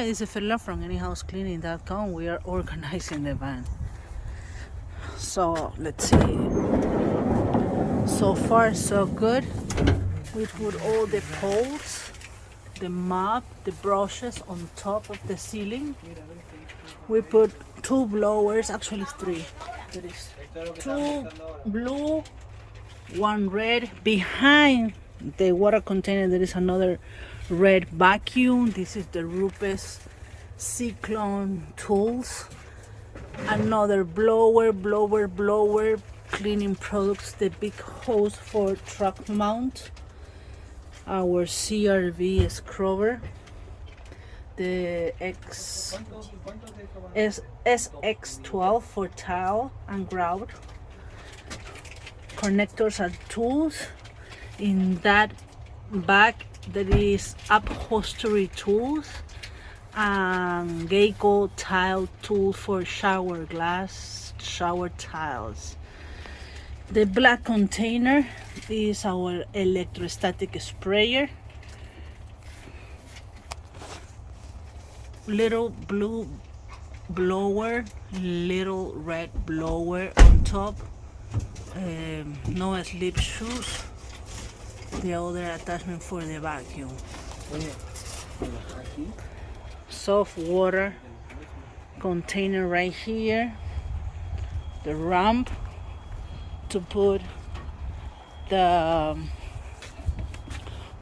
This is Fela from anyhousecleaning.com. We are organizing the van. So let's see. So far so good. We put all the poles, the mop, the brushes on top of the ceiling. We put 2 blowers, actually 3. There is 2 blue, 1 red. Behind the water container there is another red vacuum. This is the Rupes Cyclone tools. Another blower, cleaning products, the big hose for truck mount. Our CRV scrubber, the SX12 for towel and grout. Connectors and tools. In that bag there is upholstery tools and Geico tile tool for shower glass, shower tiles. The black container is our electrostatic sprayer. Little blue blower, little red blower on top. No slip shoes. The other attachment for the vacuum. Soft water container right here. The ramp to put the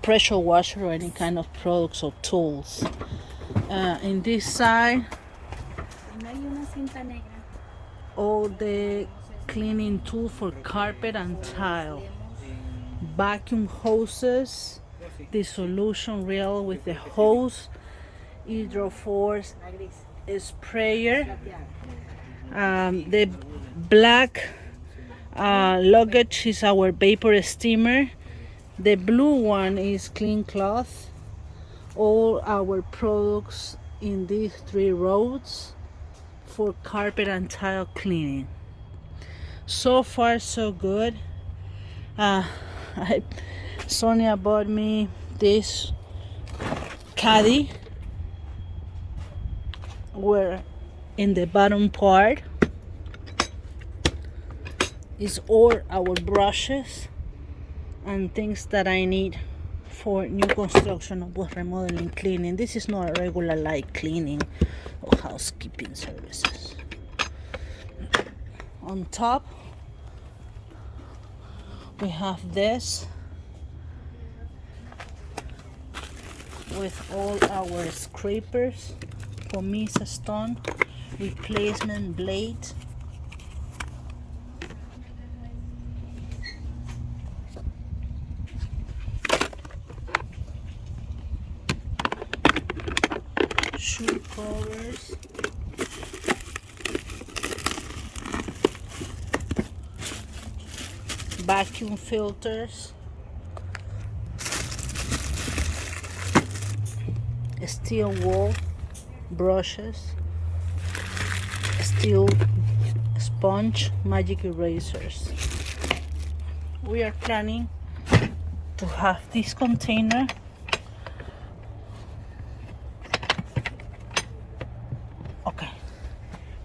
pressure washer or any kind of products or tools. In this side, all the cleaning tool for carpet and tile. Vacuum hoses, the solution reel with the hose, Hydroforce sprayer, the black luggage is our vapor steamer, the blue one is clean cloth. All our products in these 3 rows for carpet and tile cleaning. So far so good. Sonia bought me this caddy where in the bottom part is all our brushes and things that I need for new construction or remodeling cleaning. This is not a regular light cleaning or housekeeping services. On top we have this with all our scrapers, Pomisa stone, replacement blade, shoe covers, vacuum filters, steel wool brushes, steel sponge, magic erasers. We are planning to have this container okay.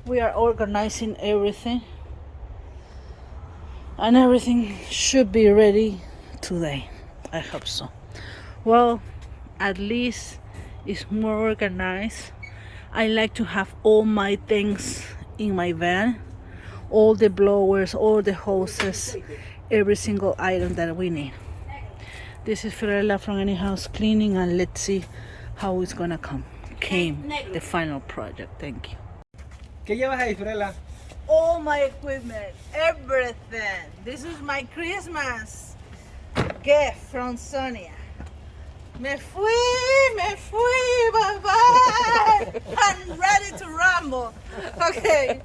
We are organizing everything and everything should be ready today. I hope so. Well, at least it's more organized. I like to have all my things in my van, all the blowers, all the hoses, every single item that we need. This is Fiorella from Any House Cleaning, and let's see how it's gonna came the final project. Thank you. ¿Qué llevas ahí, Fiorella? All my equipment, everything. This is my Christmas gift from Sonia. Me fui, bye bye. I'm ready to rumble. Okay.